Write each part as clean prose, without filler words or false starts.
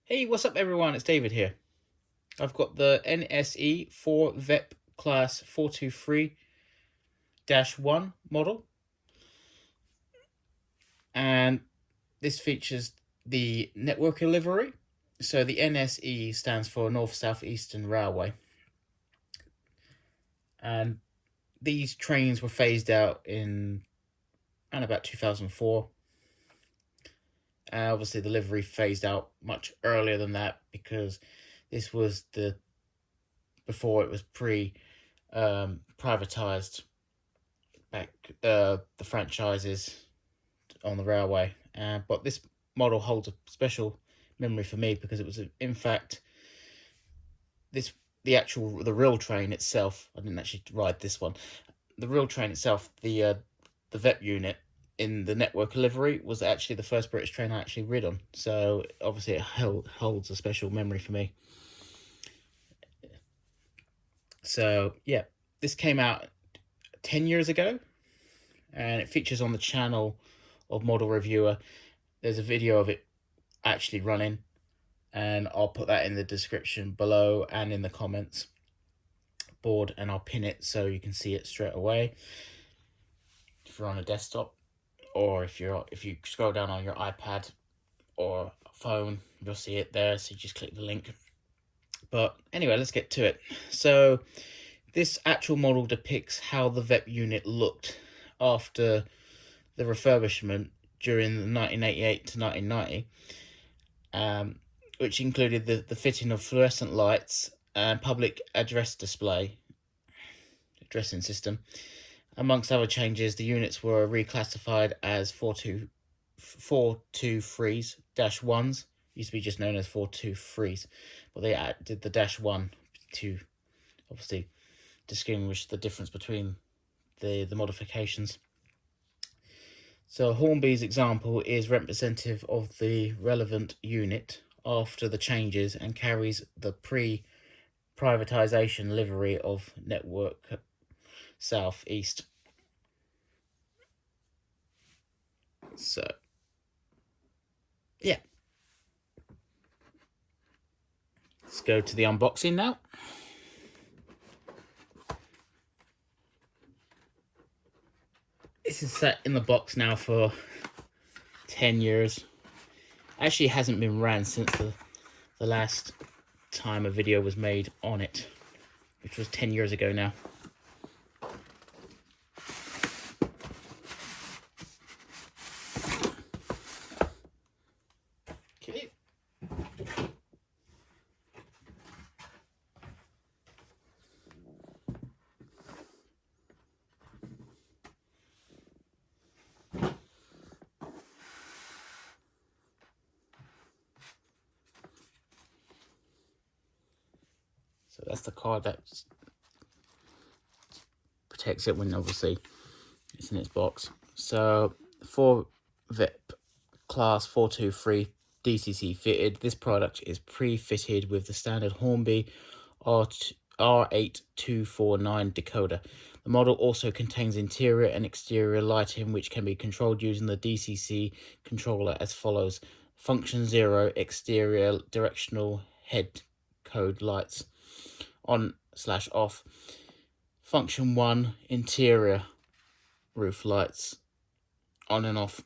Hey, what's up everyone? It's David here. I've got the NSE 4 VEP class 423-1 model, and this features the network livery. So the NSE stands for North South Eastern Railway, and these trains were phased out in around about 2004. Obviously the livery phased out much earlier than that because this was before it was privatized back, the franchises on the railway. But this model holds a special memory for me because it was, in fact, the real train itself. I didn't actually ride this one. The real train itself, the VEP unit in the network livery, was actually the first British train I actually rid on. So obviously it holds a special memory for me. So yeah, this came out 10 years ago, and it features on the channel of Model Reviewer. There's a video of it actually running, and I'll put that in the description below and in the comments board, and I'll pin it so you can see it straight away if you're on a desktop, or if you scroll down on your iPad or phone, you'll see it there, so you just click the link. But anyway, let's get to it. So this actual model depicts how the VEP unit looked after the refurbishment during the 1988 to 1990, which included the fitting of fluorescent lights and public addressing system. Amongst other changes, the units were reclassified as 423-1s. Used to be just known as 423s, but they added the -1 to obviously distinguish the difference between the modifications. So Hornby's example is representative of the relevant unit after the changes and carries the pre-privatization livery of Network South East. So yeah, let's go to the unboxing now. This is set in the box now for 10 years. Actually, it hasn't been ran since the last time a video was made on it, which was 10 years ago now. Okay. So that's the card that protects it when obviously it's in its box. So for VEP class 423 DCC fitted, this product is pre-fitted with the standard Hornby R8249 decoder. The model also contains interior and exterior lighting, which can be controlled using the DCC controller as follows: function 0, exterior directional head code lights on/off; function 1, interior roof lights on and off.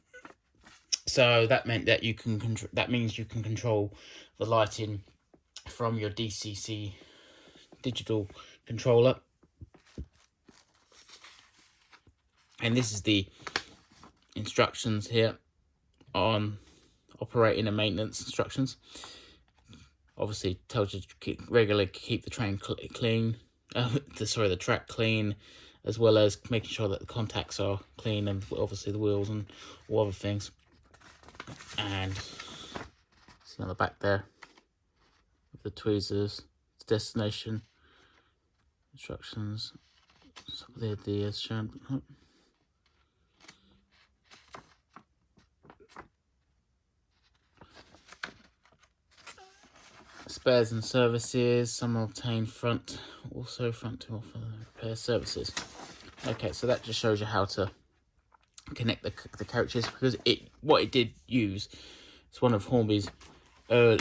So that meant that you can control the lighting from your DCC digital controller. And this is the instructions here on operating and maintenance instructions. Obviously tells you to regularly keep the train clean, the track clean, as well as making sure that the contacts are clean, and obviously the wheels and all other things. And see on the back there with the tweezers, destination instructions. So the as shown. Spares and services. Some are obtained front to offer repair services. Okay, so that just shows you how to connect the coaches, because what it did use is one of Hornby's well,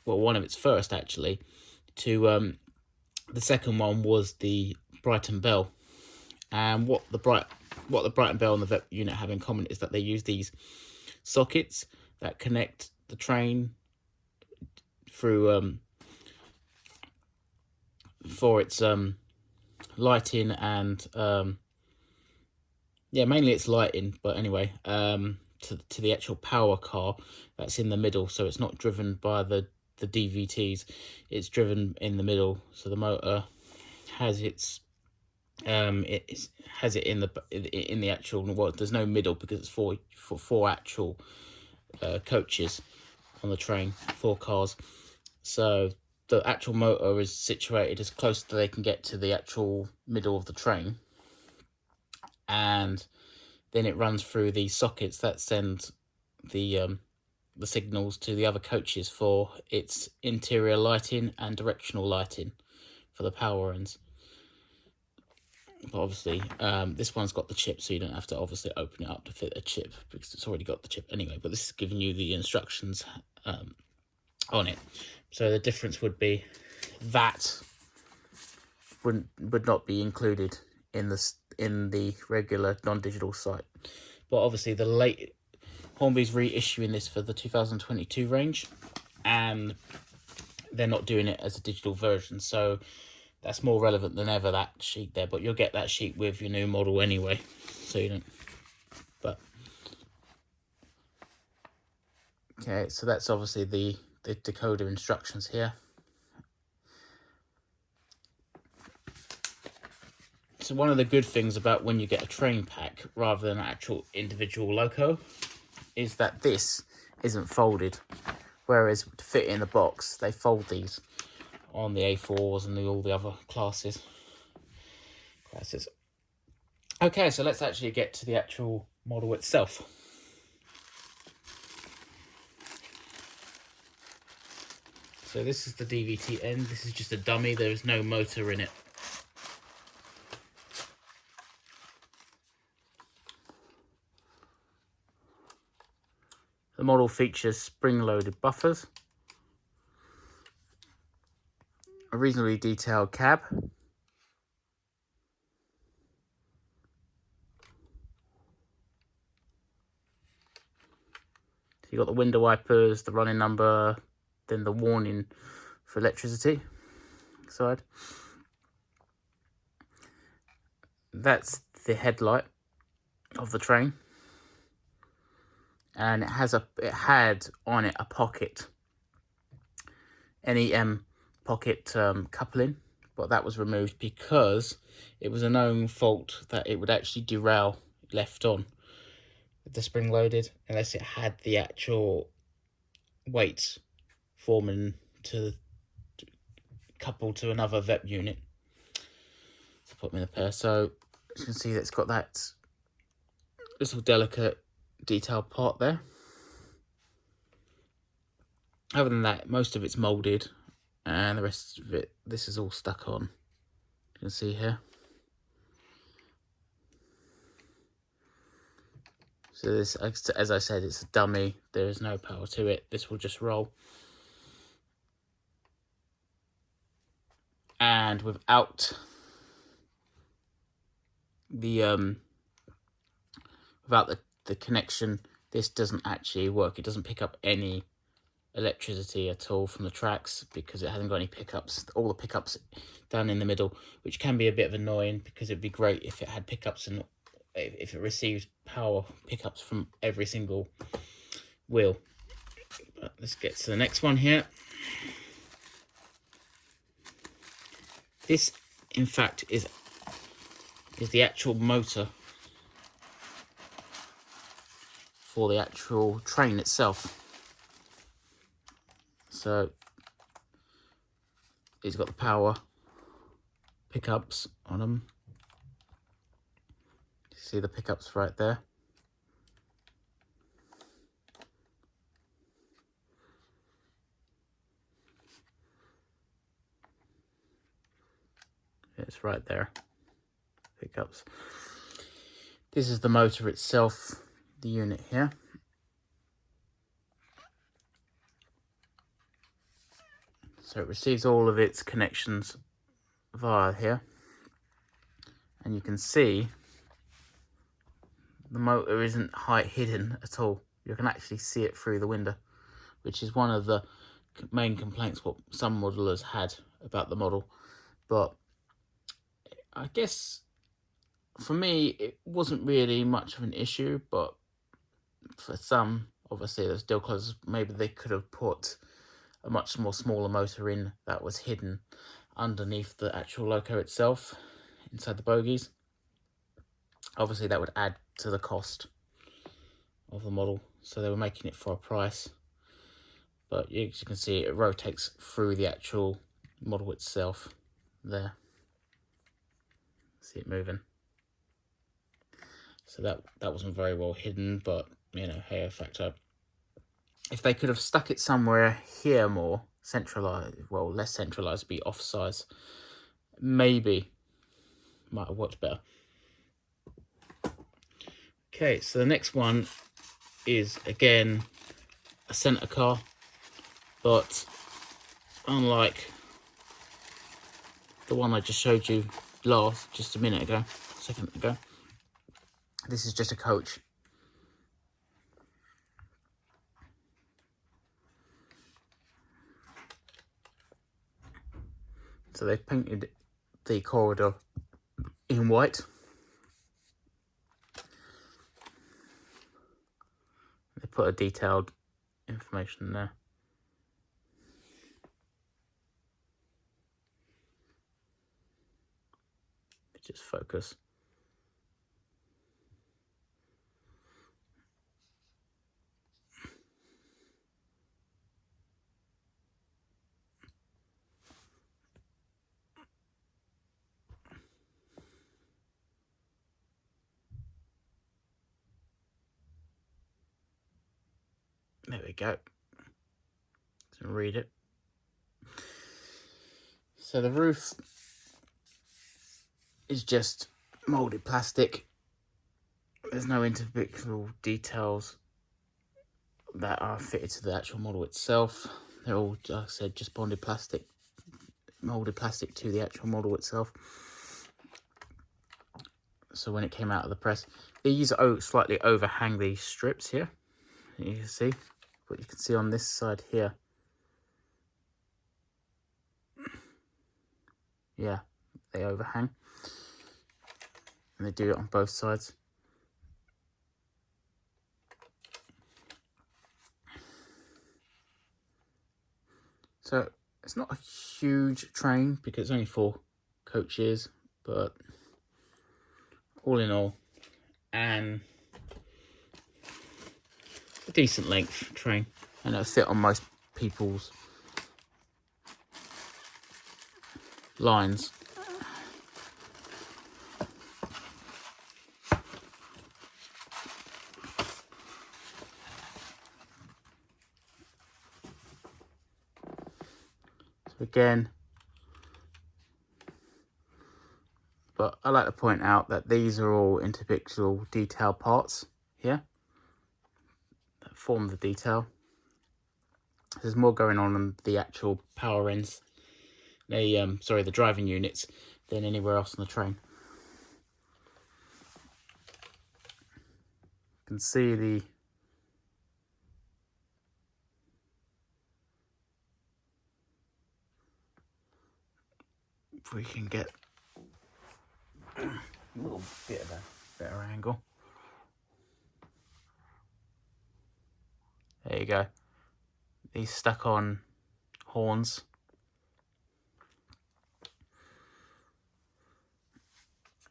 one of its first actually, to the second one was the Brighton Bell. And what the Brighton Bell and the Vep unit have in common is that they use these sockets that connect the train through for its lighting and yeah, mainly it's lighting, but anyway, to the actual power car that's in the middle. So it's not driven by the DVTs, it's driven in the middle. So the motor has its has it in the actual, well, there's no middle because it's four actual coaches on the train, 4 cars. So the actual motor is situated as close as they can get to the actual middle of the train, and then it runs through these sockets that send the signals to the other coaches for its interior lighting and directional lighting for the power ends. But obviously, this one's got the chip, so you don't have to obviously open it up to fit a chip because it's already got the chip anyway. But this is giving you the instructions on it. So the difference would be that would not be included in the regular non-digital site. But obviously, Hornby's reissuing this for the 2022 range, and they're not doing it as a digital version. So that's more relevant than ever, that sheet there. But you'll get that sheet with your new model anyway, so you don't. But okay, so that's obviously the decoder instructions here. So one of the good things about when you get a train pack rather than an actual individual loco is that this isn't folded, whereas to fit in the box they fold these on the A4s and all the other classes. Okay, so let's actually get to the actual model itself. So this is the DVT end. This is just a dummy. There is no motor in it. The model features spring-loaded buffers, a reasonably detailed cab, so you've got the window wipers, the running number, then the warning for electricity side. That's the headlight of the train, and it had on it a pocket NEM pocket coupling, but that was removed because it was a known fault that it would actually derail left on with the spring loaded unless it had the actual weights forming to couple to another VEP unit. So put them in a pair. So you can see that it's got that little delicate detailed part there. Other than that, most of it's molded, and the rest of it, this is all stuck on. You can see here. So this, as I said, it's a dummy. There is no power to it. This will just roll. And without the connection, this doesn't actually work. It doesn't pick up any electricity at all from the tracks because it hasn't got any pickups. All the pickups down in the middle, which can be a bit of annoying because it'd be great if it had pickups and if it received power pickups from every single wheel. But let's get to the next one here. This, in fact, is the actual motor for the actual train itself. So it's got the power pickups on them. You see the pickups right there. It's right there, pickups. This is the motor itself, the unit here. So it receives all of its connections via here, and you can see the motor isn't hidden at all. You can actually see it through the window, which is one of the main complaints what some modelers had about the model. But I guess for me it wasn't really much of an issue, but for some, obviously there's still, because maybe they could have put a much more smaller motor in that was hidden underneath the actual loco itself, inside the bogies. Obviously that would add to the cost of the model, so they were making it for a price. But as you can see, it rotates through the actual model itself there. See it moving. So that wasn't very well hidden, but you know, hey, factor. If they could have stuck it somewhere here more centralized, well, less centralized, be off size, maybe might have worked better. Okay, so the next one is again a center car, but unlike the one I just showed you just a second ago, this is just a coach. So they've painted the corridor in white. They put a detailed information there. Just focus. There we go. So read it. So the roof is just molded plastic. There's no individual details that are fitted to the actual model itself. They're all, like I said, just bonded plastic, molded plastic to the actual model itself. So when it came out of the press, these slightly overhang these strips here. You can see, but you can see on this side here, yeah, they overhang, and they do it on both sides. So it's not a huge train because it's only 4 coaches, but all in all, and a decent length train, and it'll fit on most people's lines. So again, but I like to point out that these are all individual detail parts here that form the detail. There's more going on the actual power ends, the driving units, than anywhere else on the train. You can see the if we can get a little bit of a better angle. There you go. These stuck on horns.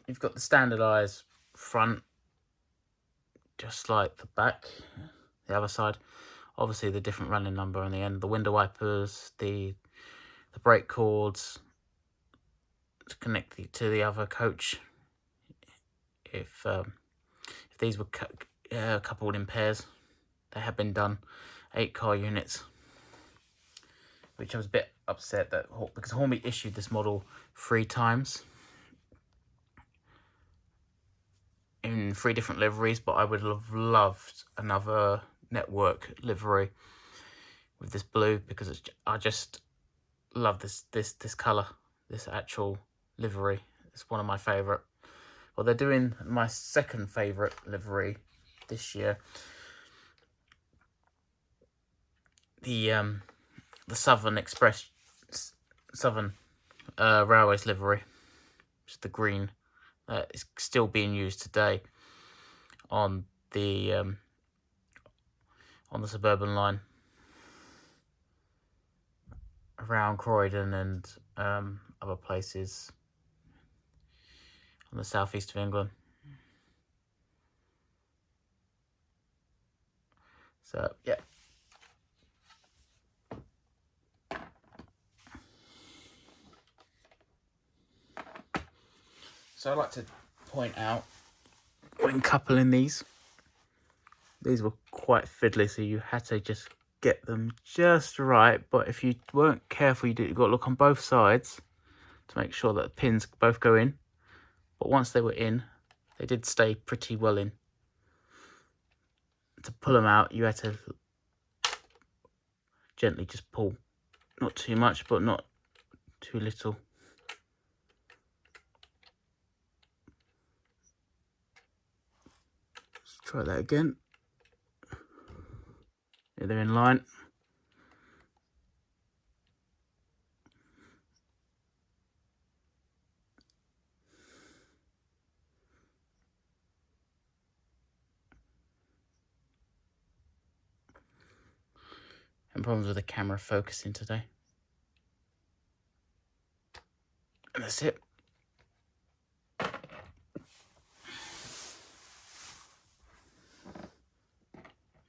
You've got the standardized front, just like the back, the other side. Obviously the different running number on the end, the window wipers, the brake cords to connect to the other coach. If these were coupled in pairs, they have been done. 8 car units, which I was a bit upset that, because Hornby issued this model 3 times in 3 different liveries, but I would have loved another network livery with this blue, because I just love this colour, this actual livery. It's one of my favourite. Well, they're doing my second favourite livery this year. The Southern Express, Southern Railways livery, which is the green. It's still being used today on the suburban line around Croydon and other places on the southeast of England. So yeah. So I'd like to point out, when coupling these were quite fiddly, so you had to just get them just right. But if you weren't careful, you've got to look on both sides to make sure that the pins both go in. But once they were in, they did stay pretty well in. To pull them out, you had to gently just pull. Not too much, but not too little. Let's try that again. Yeah, they're in line. And problems with the camera focusing today. And that's it.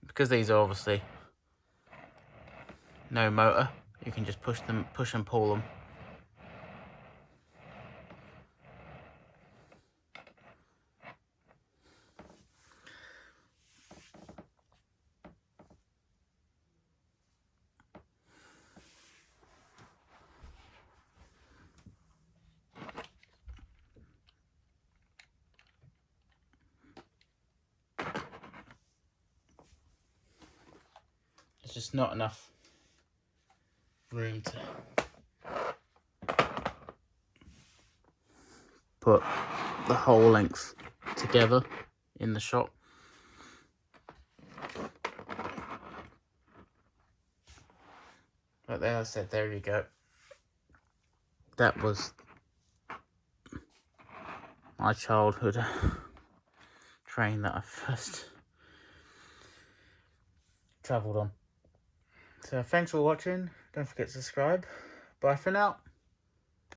Because these are obviously no motor, you can just push and pull them. There's just not enough room to put the whole length together in the shop. But there I said, there you go. That was my childhood train that I first travelled on. So thanks for watching. Don't forget to subscribe. Bye for now.